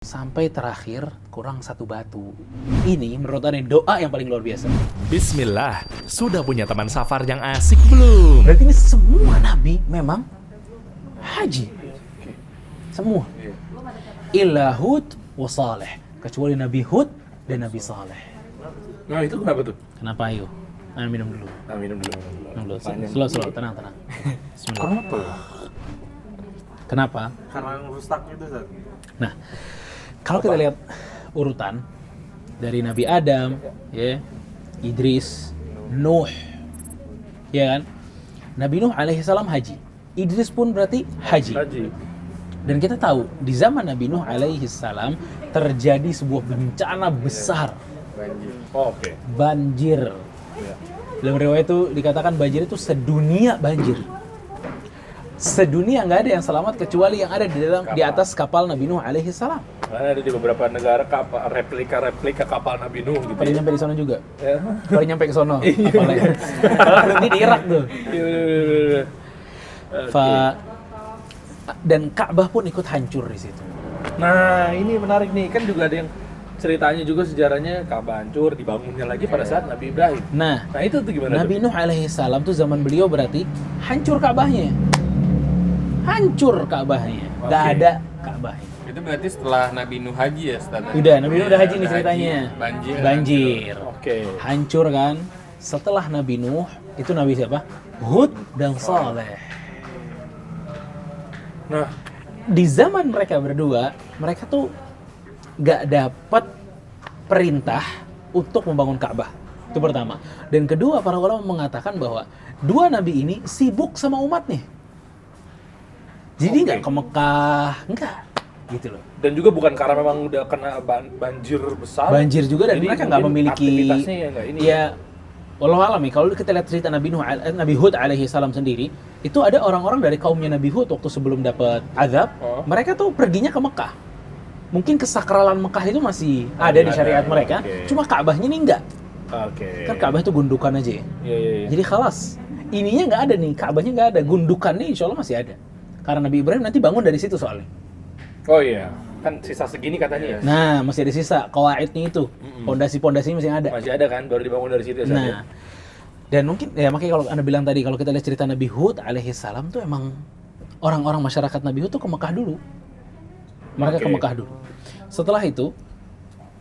Sampai terakhir kurang satu batu. Ini menurut Anda doa yang paling luar biasa. Bismillah, sudah punya teman safar yang asik belum? Berarti ini semua nabi memang haji. Semua. Illa Hud wa Saleh. Kecuali Nabi Hud dan Nabi Saleh. Nah itu kenapa tuh? Kenapa ayo? Minum dulu. Minum dulu. Minum dulu. Slow, tenang. Bismillah. Kenapa? Kenapa? Karena rustak itu, Zat. Nah, kalau kita lihat urutan dari Nabi Adam, ya, Idris, Nuh, ya kan? Nabi Nuh alaihissalam haji. Idris pun berarti haji. Dan kita tahu di zaman Nabi Nuh alaihissalam terjadi sebuah bencana besar. Banjir. Banjir. Ya. Dalam riwayat itu dikatakan banjir itu sedunia banjir. Sedunia nggak ada yang selamat kecuali yang ada di atas kapal Nabi Nuh alaihissalam. Karena ada di beberapa negara replika kapal Nabi Nuh gitu. Pada nyampe di sana juga. Ya. Pada nyampe ke sono. Kapalnya. Ini di Irak tuh. Dan Ka'bah pun ikut hancur di situ. Nah ini menarik nih, kan juga ada yang ceritanya juga sejarahnya Ka'bah hancur, dibangunnya lagi pada saat Nabi Ibrahim. Nah itu tuh gimana? Nabi Nuh alaihissalam tuh zaman beliau berarti hancur Ka'bahnya. Hancur Ka'bahnya. Nggak ada Ka'bahnya. Itu berarti setelah Nabi Nuh haji ya, Ustaz? Udah, Nabi Nuh udah haji nih ceritanya. Banjir. Oke. Hancur kan? Setelah Nabi Nuh, itu Nabi siapa? Hud dan Saleh. Nah, di zaman mereka berdua, mereka tuh gak dapat perintah untuk membangun Ka'bah. Itu pertama. Dan kedua, para ulama mengatakan bahwa dua nabi ini sibuk sama umatnya. Jadi nggak ke Mekah, enggak. Gitu loh. dan juga bukan karena memang udah kena banjir besar. Banjir juga dan jadi mereka nggak memiliki aktivitasnya ya nggak ini. Ya, wallahu alam nih, kalau kita lihat cerita Nabi Hud alaihi salam sendiri, itu ada orang-orang dari kaumnya Nabi Hud waktu sebelum dapat azab, mereka tuh perginya ke Mekah. Mungkin kesakralan Mekah itu masih ada di syariat mereka, cuma Ka'bahnya nih enggak. Kan Ka'bah itu gundukan aja ya. Jadi khalas, ininya nggak ada nih, Ka'bahnya nggak ada, gundukannya insya Allah masih ada. Karena Nabi Ibrahim nanti bangun dari situ soalnya. Oh iya, kan sisa segini katanya ya. Nah, masih ada sisa, qawaidnya itu, pondasi-pondasinya masih ada. Masih ada kan, baru dibangun dari situ ya. Nah, dan mungkin ya makanya kalau Anda bilang tadi, kalau kita lihat cerita Nabi Hud alaihi salam tuh emang orang-orang masyarakat Nabi Hud tuh ke Mekah dulu. Mereka ke Mekah dulu. Setelah itu,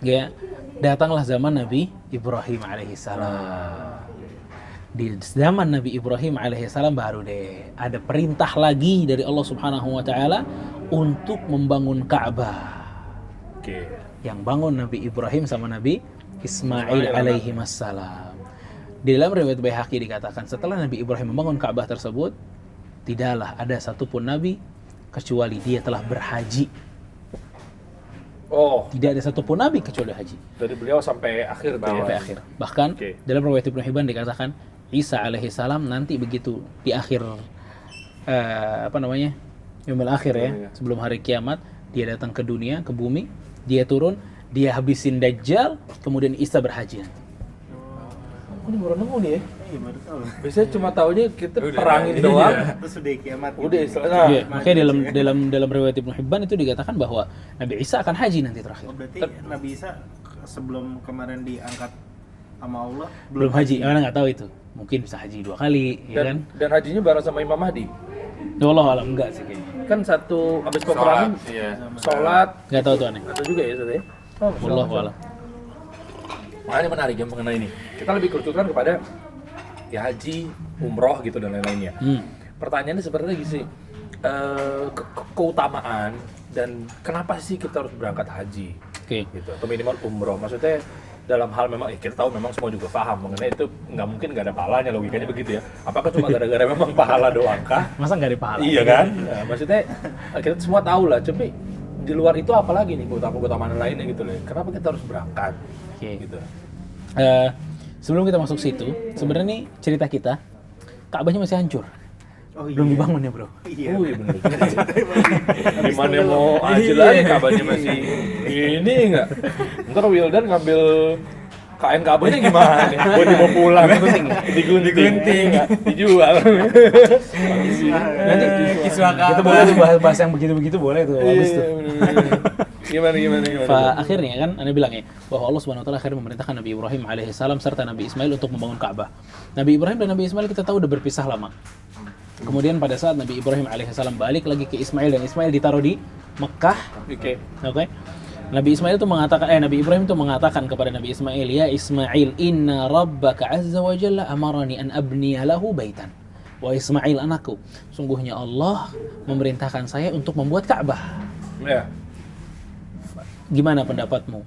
ya datanglah zaman Nabi Ibrahim alaihi salam. Di zaman Nabi Ibrahim alaihissalam baru deh ada perintah lagi dari Allah Subhanahu wa taala untuk membangun Ka'bah. Yang bangun Nabi Ibrahim sama Nabi Ismail alaihi wassalam. Di dalam riwayat Baihaqi dikatakan setelah Nabi Ibrahim membangun Ka'bah tersebut, tidaklah ada satupun nabi kecuali dia telah berhaji. Tidak ada satupun nabi kecuali haji. Dari beliau sampai akhir Sampai akhir. Bahkan dalam riwayat Ibnu Hibban dikatakan Isa alaihi salam nanti begitu di akhir yaumil akhir ya, sebelum hari kiamat, dia datang ke dunia, ke bumi, dia turun, dia habisin Dajjal, kemudian Isa berhaji. Ini baru nemu nih ya. Iya, baru tahu. Biasanya cuma taunya kita perangin doang. Terus udah kiamat. Udah, iya, makanya dalam riwayat Ibnu Hibban itu dikatakan bahwa Nabi Isa akan haji nanti terakhir. Berarti Nabi Isa sebelum kemarin diangkat sama Allah belum haji. Mana nggak tahu itu. Mungkin bisa haji 2 kali, ya kan? Dan hajinya bareng sama Imam Mahdi. Wallahu alam, enggak sih kayaknya. Kan satu habis peperangan sholat. Nggak tahu tuh aneh. Atau juga ya, Ustaz ya. Wallahu alam. Makanya menarik yang mengenai ini. Kita lebih kerucutkan kepada ya haji, umroh gitu dan lain-lainnya. Pertanyaannya seperti ini sih, keutamaan dan kenapa sih kita harus berangkat haji? Gitu, atau minimal umroh. Maksudnya dalam hal memang kita tahu memang semua juga paham mengenai itu nggak mungkin nggak ada pahalanya, logikanya begitu ya. Apakah cuma gara-gara memang pahala doang kah? Masa nggak ada pahala? Iya kan? Nah, maksudnya kita semua tahu lah, tapi di luar itu apalagi nih keutamaan lainnya gitu loh. Kenapa kita harus berangkat? Gitu. Sebelum kita masuk situ, sebenarnya nih cerita kita, Ka'bahnya masih hancur. Belum dibangun ya, Bro. Iya. Oh iya benar. Gimana mau aja lagi Ka'bahnya masih ini enggak? Ntar Wildan ngambil kain Ka'bahnya gimana? Buat dibawa pulang. Digunting, dijual. Nanti kita boleh tuh bahas yang begitu-begitu boleh tuh. Bagus tuh. Gimana? Akhirnya kan Anda bilang ya bahwa Allah Subhanahu wa taala akhirnya memerintahkan Nabi Ibrahim alaihissalam serta Nabi Ismail untuk membangun Ka'bah. Nabi Ibrahim dan Nabi Ismail kita tahu udah berpisah lama. Kemudian pada saat Nabi Ibrahim alaihissalam balik lagi ke Ismail dan Ismail ditaruh di Mekah. Oke. Nabi Ibrahim itu mengatakan kepada Nabi Ismail, "Ya Ismail, inna rabbaka azza wa jalla amarani an abniya lahu baitan." Wa Ismail anakku, sungguhnya Allah memerintahkan saya untuk membuat Ka'bah. Ya. Gimana pendapatmu?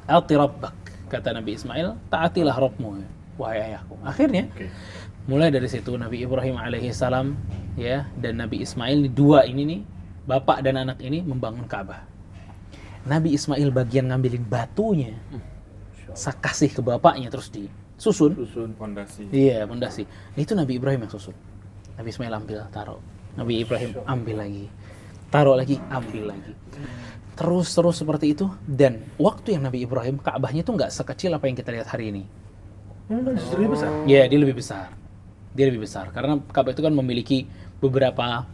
A'ti rabbak, kata Nabi Ismail, taatilah Rabbmu wahai ayahku. Akhirnya mulai dari situ Nabi Ibrahim alaihissalam ya dan Nabi Ismail dua ini nih, bapak dan anak ini membangun Ka'bah. Nabi Ismail bagian ngambilin batunya, kasih ke bapaknya terus disusun. Fondasi. Iya, fondasi. Itu Nabi Ibrahim yang susun. Nabi Ismail ambil, taruh. Nabi Ibrahim ambil lagi, taruh lagi, ambil lagi. Terus seperti itu. Dan waktu yang Nabi Ibrahim, Ka'bahnya itu nggak sekecil apa yang kita lihat hari ini. Justru lebih besar. Iya, dia lebih besar. Karena Ka'bah itu kan memiliki beberapa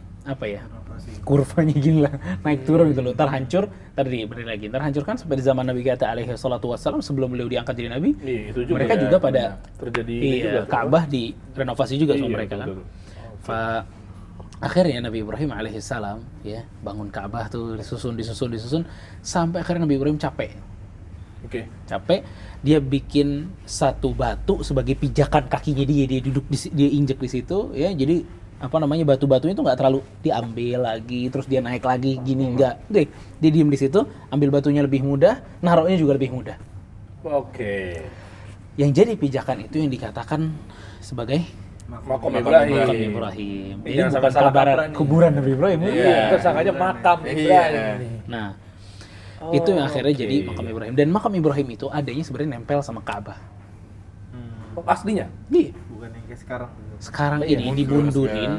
kurvanya gini lah, naik turun gitu loh. Ntar hancur, ntar berdiri lagi. Ntar hancur kan sampai di zaman Nabi kita alaihi salatu wassalam sebelum beliau diangkat jadi Nabi. Itu juga mereka juga pada terjadi juga Ka'bah direnovasi juga sama mereka kan. Akhirnya Nabi Ibrahim alaihissalam ya bangun Ka'bah tuh disusun sampai akhirnya Nabi Ibrahim capek. Capek, dia bikin satu batu sebagai pijakan kakinya dia duduk dia injek di situ ya. Jadi batu-batunya itu nggak terlalu diambil lagi terus dia naik lagi gini enggak. Dia diem di situ, ambil batunya lebih mudah, naruhnya juga lebih mudah. Yang jadi pijakan itu yang dikatakan sebagai Makam Ibrahim. Ini bukan kabar kuburan Nabi Ibrahim. Tersangkanya makam Ibrahim. Nah, itu yang akhirnya jadi makam Ibrahim. Dan makam Ibrahim itu adanya sebenarnya nempel sama Ka'bah. Aslinya? Iya. Bukan yang kayak sekarang. Sekarang ini dibundurin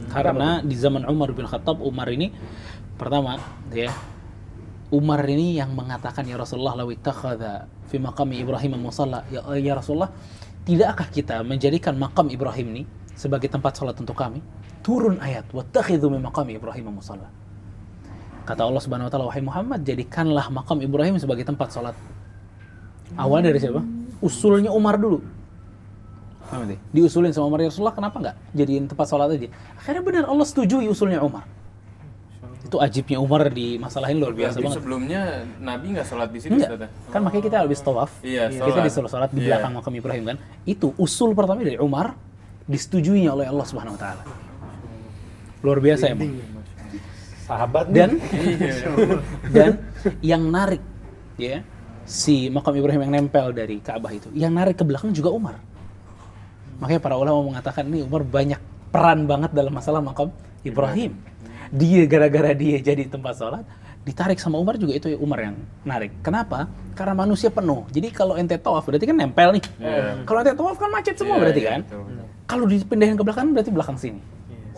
karena di zaman Umar bin Khattab, Umar ini pertama ya, Umar ini yang mengatakan ya Rasulullah law ittakhadha fi maqami Ibrahim musalla, ya Rasulullah, tidakkah kita menjadikan makam Ibrahim ini sebagai tempat salat untuk kami? Turun ayat wattakhidhu min maqami Ibrahim musalla. Kata Allah Subhanahu wa taala, wahai Muhammad, jadikanlah makam Ibrahim sebagai tempat salat. Awalnya dari siapa? Usulnya Umar dulu. Diusulin sama Umar, ya Rasulullah kenapa nggak jadiin tempat sholat aja? Akhirnya benar Allah setujui usulnya Umar. Itu ajibnya Umar di masalah ini luar biasa banget. Sebelumnya Nabi nggak sholat di situ, Ustaz. Kan makanya kita habis tawaf, kita disuruh sholat di belakang makam Ibrahim kan. Itu usul pertama dari Umar, disetujuinya oleh Allah Subhanahu Wa Taala. Luar biasa emang. Sahabat dan yang narik ya si makam Ibrahim yang nempel dari Ka'bah itu, yang narik ke belakang juga Umar. Makanya para ulama mengatakan ini Umar banyak peran banget dalam masalah makam Ibrahim. Dia gara-gara dia jadi tempat sholat, ditarik sama Umar juga itu ya Umar yang narik. Kenapa? Karena manusia penuh. Jadi kalau ente tawaf berarti kan nempel nih. Kalau ente tawaf kan macet semua berarti kan. Kalau dipindahin ke belakang berarti belakang sini.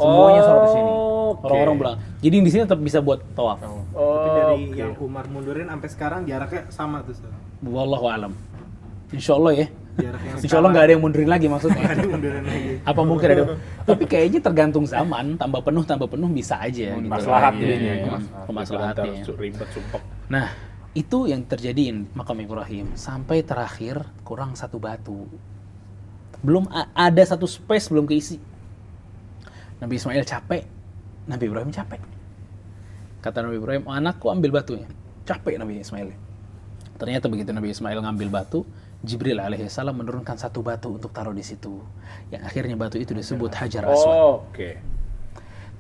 Semuanya sholat di sini. Orang-orang bilang. Jadi di sini tetap bisa buat tawaf. Tapi dari yang Umar mundurin sampai sekarang jaraknya sama tuh. Wallahu alam. Insyaallah ya. Insya Allah nggak ada yang mundurin lagi maksudnya. Nggak ada yang mundurin lagi. Apa mungkin ada? Tapi kayaknya tergantung zaman, tambah penuh bisa aja. Gitu. Maslahat Kemaslahatnya. Ribet sumpah. Nah, itu yang terjadi makam Ibrahim sampai terakhir kurang satu batu. Belum ada satu space belum keisi. Nabi Ismail capek, Nabi Ibrahim capek. Kata Nabi Ibrahim, anakku ambil batunya. Capek Nabi Ismail. Ternyata begitu Nabi Ismail ngambil batu, Jibril alaihissalam menurunkan satu batu untuk taruh di situ. Yang akhirnya batu itu disebut Hajar Aswad.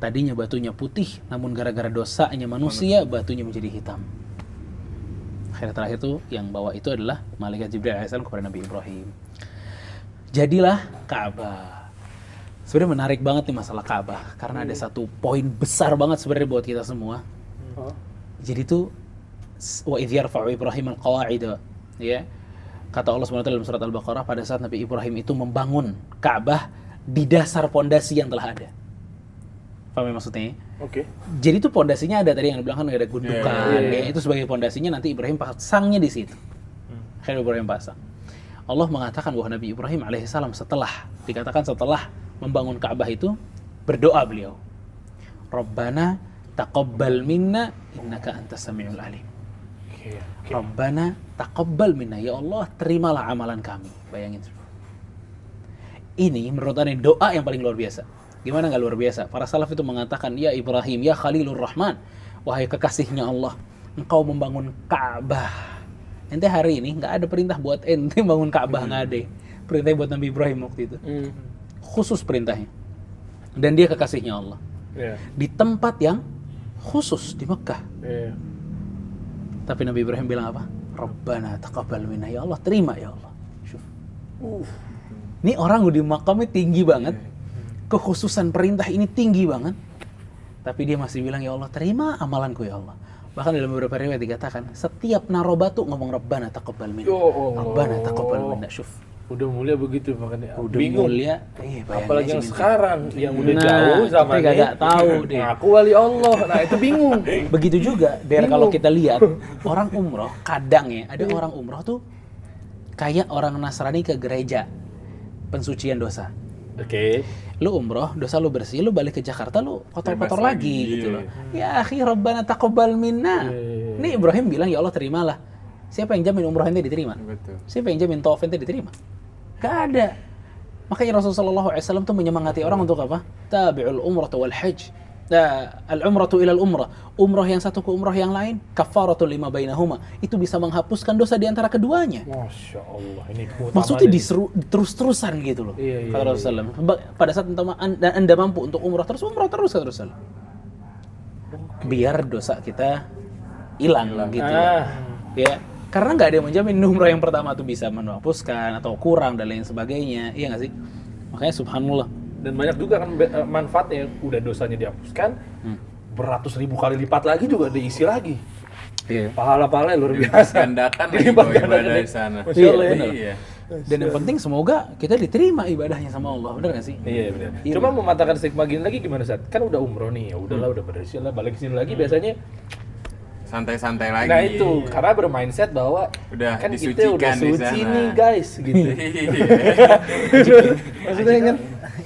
Tadinya batunya putih, namun gara-gara dosanya manusia, batunya menjadi hitam. Akhirnya terakhir itu yang bawa itu adalah malaikat Jibril alaihissalam kepada Nabi Ibrahim. Jadilah Ka'bah. Sebenarnya menarik banget nih masalah Ka'bah karena ada satu poin besar banget sebenarnya buat kita semua. Jadi itu wa idh yarfa'u Ibrahim al-qawa'ida, ya. Kata Allah SWT dalam surat Al-Baqarah pada saat Nabi Ibrahim itu membangun Ka'bah di dasar pondasi yang telah ada. Paham ya maksudnya? Jadi itu pondasinya ada tadi yang dibilang kan ada gundukan, ya, itu sebagai pondasinya nanti Ibrahim pasangnya di situ. Akhirnya Ibrahim pasang. Allah mengatakan bahwa Nabi Ibrahim alaihissalam setelah membangun Ka'bah itu berdoa beliau, Rabbana taqabbal minna innaka antas samiul alim. Rabbana taqabbal minna, ya Allah terimalah amalan kami. Bayangin. Ini menurut Anda doa yang paling luar biasa. Gimana nggak luar biasa? Para salaf itu mengatakan, ya Ibrahim, ya Khalilur Rahman, wahai kekasihnya Allah, engkau membangun Ka'bah. Ente hari ini nggak ada perintah buat ente bangun Ka'bah, nggak ada. Perintahnya buat Nabi Ibrahim waktu itu. Khusus perintahnya. Dan dia kekasihnya Allah. Di tempat yang khusus di Mekah. Tapi Nabi Ibrahim bilang apa? Rabbana taqabbal minna, ya Allah terima ya Allah. Syuf. Ini orang di makamnya tinggi banget. Kekhususan perintah ini tinggi banget. Tapi dia masih bilang, ya Allah terima amalanku ya Allah. Bahkan dalam beberapa riwayat dikatakan, setiap narobatu ngomong Rabbana taqabbal minna. Rabbana taqabbal minna. Syuf. Udah mulia begitu makanya. Udah bingung. mulia. Apalagi yang sekarang yang udah jauh zamannya. Kita gak tahu deh. Aku wali Allah. Nah, itu bingung. Begitu juga biar kalau kita lihat orang umroh, kadang ya ada orang umroh tuh kayak orang Nasrani ke gereja pensucian dosa. Oke. Lu umroh, dosa lu bersih, lu balik ke Jakarta lu kotor-kotor lagi gitu loh. Ya akhi, Rabbana taqabbal minna. Ini Ibrahim bilang, ya Allah terimalah. Siapa yang jamin umroh ente diterima? Betul. Siapa yang jamin tawaf ente diterima? Gak ada. Makanya Rasulullah SAW tuh menyemangati orang untuk apa? Tabi'ul umrata wal hajj. Al-umratu ilal umrah. Umrah yang satu ke umrah yang lain, kafaratul lima bainahuma. Itu bisa menghapuskan dosa di antara keduanya. Masya Allah, ini keutamaan. Maksudnya terus-terusan gitu loh. Kata Rasulullah. Pada saat anda mampu untuk umrah terus kata Rasulullah. Biar dosa kita hilang gitu. Ya. Karena nggak ada yang menjamin umrah yang pertama tuh bisa menghapuskan atau kurang dan lain sebagainya. Iya nggak sih? Makanya subhanallah. Dan banyak juga kan manfaatnya, udah dosanya dihapuskan, beratus ribu kali lipat lagi juga diisi lagi. Iya. Pahala-pahalanya luar biasa. Gandakan Dilipat ibadah di sana. Iya, benar. Iya. Dan yang penting semoga kita diterima ibadahnya sama Allah, benar nggak sih? Iya benar. Cuma mematahkan stigma gini lagi gimana Sat? Kan udah umroh nih, ya udahlah udah bersih lah, balik sini lagi biasanya. Santai-santai lagi. Nah itu, karena bermindset bahwa udah kan kita disucikan udah di suci sana. nih guys, gitu. Maksudnya kan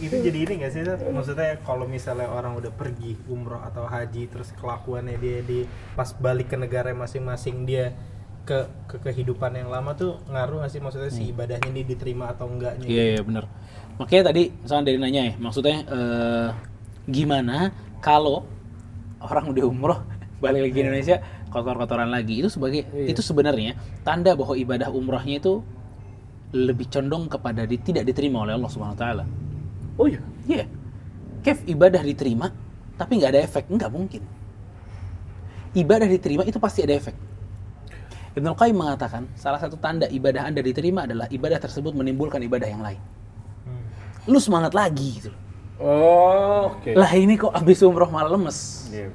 Itu jadi ini nggak sih, Tat? Maksudnya kalau misalnya orang udah pergi umroh atau haji terus kelakuannya dia di pas balik ke negara masing-masing dia ke kehidupan yang lama tuh ngaruh nggak sih, maksudnya si ibadahnya ini diterima atau enggaknya? Iya benar. Makanya tadi misalnya dari nanya ya, maksudnya gimana kalau orang udah umroh balik lagi ke Indonesia kotor-kotoran lagi, itu sebagai itu sebenarnya tanda bahwa ibadah umrohnya itu lebih condong kepada tidak diterima oleh Allah Subhanahu Wa Taala. oh iya. Iya. Kef ibadah diterima tapi nggak ada efek, nggak mungkin. Ibadah diterima itu pasti ada efek. Ibnu Qayyim mengatakan salah satu tanda ibadah Anda diterima adalah ibadah tersebut menimbulkan ibadah yang lain. Lu semangat lagi gitu. Oh, oke. Lah ini kok abis umroh malah lemes. Iya.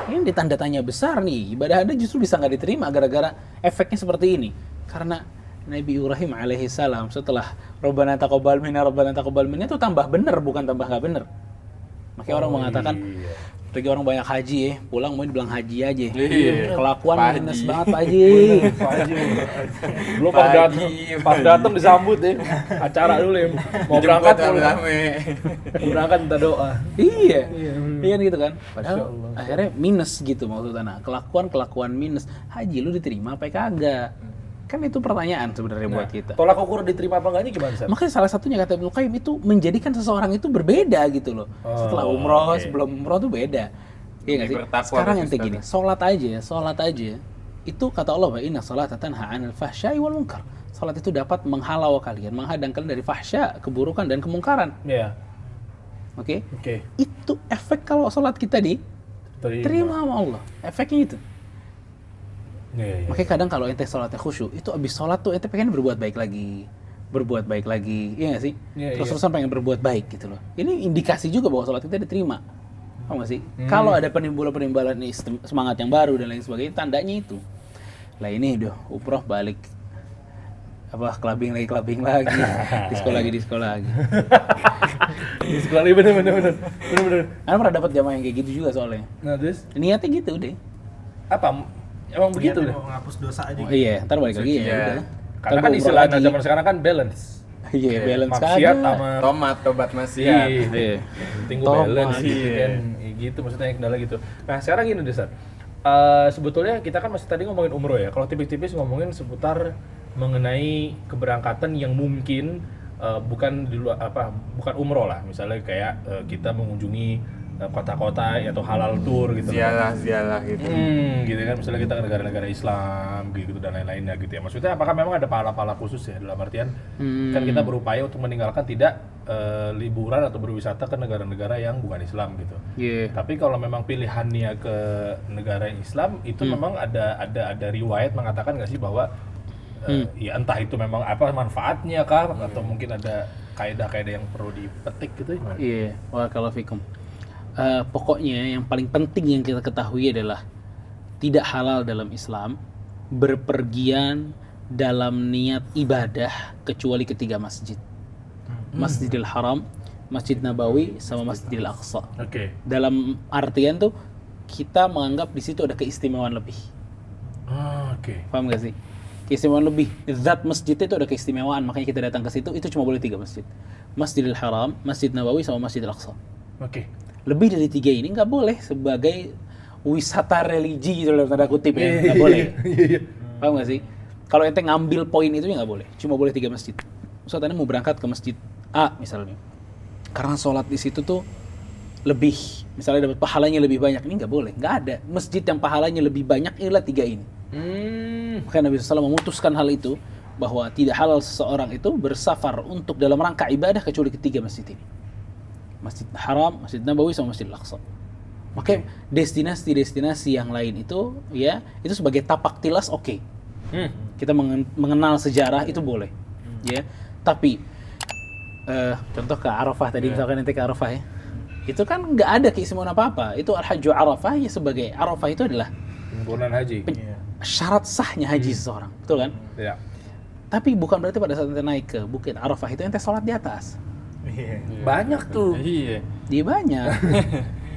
Ini ditanda tanya besar nih, ibadah Anda justru bisa nggak diterima gara-gara efeknya seperti ini. Karena Nabi Ibrahim alaihissalam setelah Rabbana taqabbal minna itu tambah bener, bukan tambah nggak bener. Makanya orang mengatakan, pergi orang banyak haji ya, pulang mau dibilang haji aja. Iya. Kelakuan Pak minus Haji. banget Pak Haji. Belum pas datang disambut ya. Acara dulu ya. Mau berangkat rame. Mau berangkat minta doa. Iya kan gitu kan. Padahal akhirnya minus gitu maksudnya. Nah, kelakuan minus. Haji lu diterima apa kagak? Kan itu pertanyaan sebenarnya buat kita. Tolak ukur diterima apa enggaknya gimana Sat? Makanya salah satunya kata Ibnu Qayyim itu menjadikan seseorang itu berbeda gitu loh. Setelah umroh, sebelum umroh tuh beda. Iya nggak sih? Bertakwa Sekarang lebih yang gini, sholat aja. Itu kata Allah, wa inna sholata tanha 'anil fahsya'i wal munkar. Sholat itu dapat menghalau kalian, menghadang kalian dari fahsya, keburukan dan kemungkaran. Iya. Oke? Oke. Itu efek kalau sholat kita diterima sama Allah. Efeknya itu. Iya. Makanya kadang kalau ente sholatnya khusyuk, itu abis sholat tuh ente pengen berbuat baik lagi, iya nggak sih? Iya, Terus-terusan pengen berbuat baik gitu loh. Ini indikasi juga bahwa sholat kita diterima, paham nggak sih? Kalau ada penimbulan nih semangat yang baru dan lain sebagainya, tandanya itu. Lah ini udah umroh balik clubbing lagi, disco lagi. Di sekolah ini bener. Karena pernah dapat jamaah yang kayak gitu juga soalnya. Nah terus Niatnya gitu deh. apa? Emang begitu Niatnya deh. mau ngapus dosa aja Oh gitu. iya, ntar balik lagi ya. Iya. Udah. Karena kan istilah zaman sekarang kan balance. Iya, balance Maksiat kagak. sama Tobat maksiat. Iya. penting gue Tomat. balance gitu kan. Gitu maksudnya yang kendala gitu. Nah sekarang gini deh Sat. Sebetulnya kita kan masih tadi ngomongin umroh ya. Kalau tipis-tipis ngomongin seputar mengenai keberangkatan yang mungkin bukan di luar bukan umroh lah. Misalnya kayak kita mengunjungi kota-kota atau halal tour gitu. Ziarah gitu. Gitu kan. Misalnya kita ke negara-negara Islam gitu dan lain-lainnya gitu ya. Maksudnya apakah memang ada pahala-pahala khusus ya dalam artian kan kita berupaya untuk meninggalkan tidak liburan atau berwisata ke negara-negara yang bukan Islam gitu. Tapi kalau memang pilihannya ke negara Islam itu memang ada riwayat mengatakan nggak sih bahwa ya entah itu memang apa manfaatnya kah atau mungkin ada kaidah-kaidah yang perlu dipetik gitu ya. Iya, waalaikumsalam fikum. Pokoknya yang paling penting yang kita ketahui adalah tidak halal dalam Islam berpergian dalam niat ibadah kecuali ketiga masjid. Masjidil Haram, Masjid Nabawi, sama Masjidil Aqsa. Oke. Dalam artian tuh kita menganggap di situ ada keistimewaan lebih. Oke. Paham gak sih? Keistimewaan lebih. Zat masjid itu ada keistimewaan, makanya kita datang ke situ. Itu cuma boleh 3 masjid. Masjidil Haram, Masjid Nabawi, sama Masjidil Aqsa. Oke. Lebih dari 3 ini nggak boleh sebagai wisata religi gitu dalam tanda kutip ya, nggak boleh. Paham nggak sih? Kalau ente ngambil poin itu ya nggak boleh, cuma boleh 3 masjid. Misal ente mau berangkat ke masjid A misalnya, karena sholat di situ tuh lebih, misalnya dapat pahalanya lebih banyak, ini nggak boleh, nggak ada masjid yang pahalanya lebih banyak inilah 3 ini. Makanya Nabi SAW memutuskan hal itu bahwa tidak halal seseorang itu bersafar untuk dalam rangka ibadah kecuali ketiga masjid ini. Masjid Haram, Masjid Nabawi, sama Masjid Al-Aqsa. Makanya destinasi-destinasi yang lain itu ya, itu sebagai tapak tilas oke. Kita mengenal sejarah itu boleh. Ya. Tapi contoh ke Arafah tadi, misalkan nanti ke Arafah ya. Itu kan nggak ada keistimewaan apa-apa. Itu Al-Hajju Arafah ya, sebagai Arafah itu adalah Penyempurnaan haji. Syarat sahnya haji seseorang. Betul kan? Ya. Tapi bukan berarti pada saat ente naik ke Bukit Arafah itu ente sholat di atas. Banyak tuh. Iya. Dia banyak.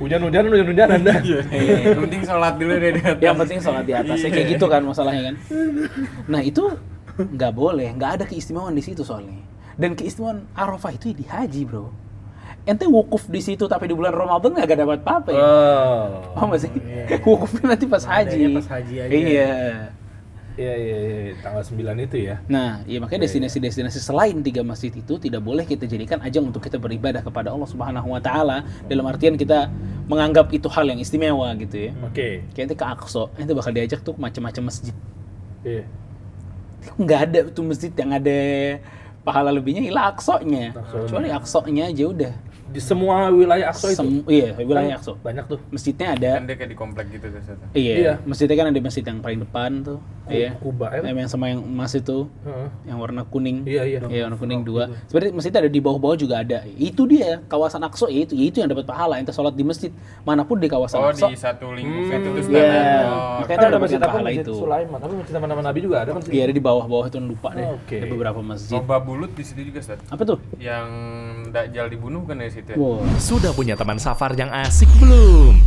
Hujan-hujanan dah. Yang penting sholat dulu deh di atas. Yang penting sholat di atas. Kayak gitu kan masalahnya kan. Nah itu nggak boleh, nggak ada keistimewaan di situ soalnya. Dan keistimewaan Arafah itu di haji bro. Ente wukuf di situ tapi di bulan Ramadan nggak dapat apa-apa ya. Paham nggak sih? Wukufnya nanti pas haji. Adanya pas haji aja. Iya. Iya, tanggal 9 itu ya. Nah, ya makanya destinasi-destinasi selain 3 masjid itu tidak boleh kita jadikan ajang untuk kita beribadah kepada Allah Subhanahu wa taala, dalam artian kita menganggap itu hal yang istimewa gitu ya. Oke. Kayak ente ke Aqsa, ente bakal diajak tuh macam-macam masjid. Iya. Nggak ada tuh masjid yang ada pahala lebihnya, ilah Aqsa-nya. Kecuali Aqsa-nya aja udah. Di semua wilayah Aqsa itu. Iya, wilayah Aqsa. Banyak tuh. Masjidnya ada. Kan dia kayak di komplek gitu tuh. Iya, masjidnya kan ada masjid yang paling depan tuh. Iya. Kuba ya. Yang sama yang emas itu. Heeh. Yang warna kuning. Iya. Iya, warna kuning 2. Sebenarnya masjid ada di bawah-bawah juga ada. Itu dia, kawasan Aqsa ya itu yang dapat pahala. Ente sholat di masjid manapun di kawasan Aqsa. Di satu lingkup itu terus Iya. tanah. Makanya Kan ada ada masjid apa? pahala Masjid itu. Sulaiman. Tapi masjid nama-nama Nabi juga ada kan? Iya, ada di bawah-bawah itu lupa deh. Oke. Ada beberapa masjid. Lomba bulut di situ juga, Ustaz. Apa tuh? Yang Dajjal dibunuh kan dari situ ya? Wow. Sudah punya teman safar yang asik belum?